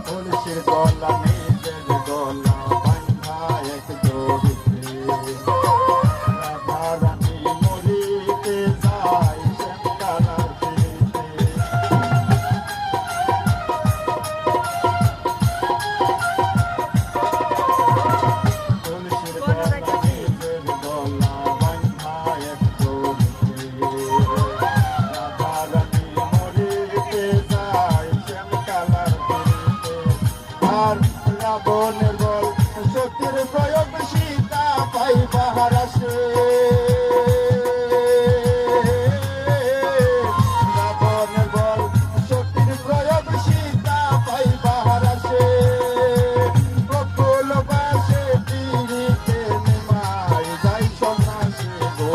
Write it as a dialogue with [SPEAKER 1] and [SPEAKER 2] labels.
[SPEAKER 1] তুলসীর গলা নিজের গলা বান্ধা এক জড়িতে রাধা রানী মরিতে যায় শ্যামকালার তীরে। তুলসীর গলা নিজের গলা বান্ধা এক জড়িতে রাধা রানী মরিতে যায় শ্যামকালার তীরে। আর রাবণের বল শক্তির প্রয়োগ সীতা পাইবার আসে। রাবণের বল শক্তির প্রয়োগ সীতা পাইবার আসে। প্রফুল্ল বাসে তীরিতে নেমাই যায় সন্ন্যাসী গো।